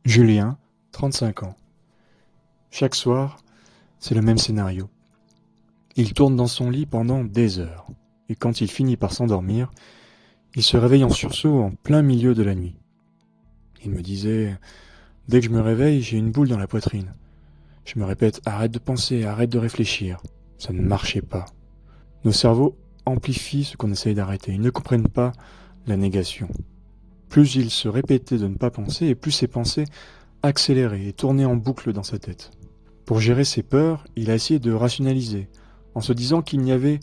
Julien, 35 ans. Chaque soir, c'est le même scénario. Il tourne dans son lit pendant des heures, et quand il finit par s'endormir, il se réveille en sursaut en plein milieu de la nuit. Il me disait: dès que je me réveille, j'ai une boule dans la poitrine. Je me répète: arrête de penser, arrête de réfléchir. Ça ne marchait pas. Nos cerveaux amplifient ce qu'on essaye d'arrêter. Ils ne comprennent pas la négation. Plus il se répétait de ne pas penser, et plus ses pensées accéléraient et tournaient en boucle dans sa tête. Pour gérer ses peurs, il a essayé de rationaliser, en se disant qu'il n'y avait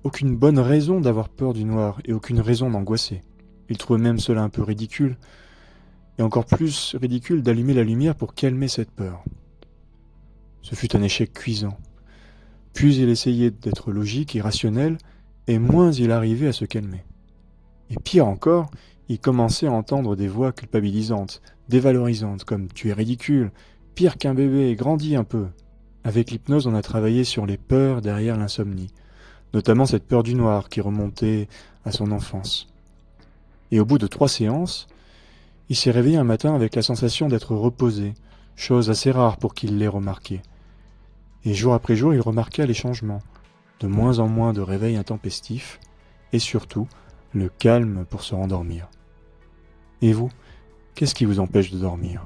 aucune bonne raison d'avoir peur du noir et aucune raison d'angoisser. Il trouvait même cela un peu ridicule, et encore plus ridicule d'allumer la lumière pour calmer cette peur. Ce fut un échec cuisant. Plus il essayait d'être logique et rationnel, et moins il arrivait à se calmer. Et pire encore, il commençait à entendre des voix culpabilisantes, dévalorisantes, comme « tu es ridicule »,« pire qu'un bébé, grandis un peu ». Avec l'hypnose, on a travaillé sur les peurs derrière l'insomnie, notamment cette peur du noir qui remontait à son enfance. Et au bout de 3 séances, il s'est réveillé un matin avec la sensation d'être reposé, chose assez rare pour qu'il l'ait remarqué. Et jour après jour, il remarqua les changements, de moins en moins de réveils intempestifs, et surtout, le calme pour se rendormir. Et vous, qu'est-ce qui vous empêche de dormir ?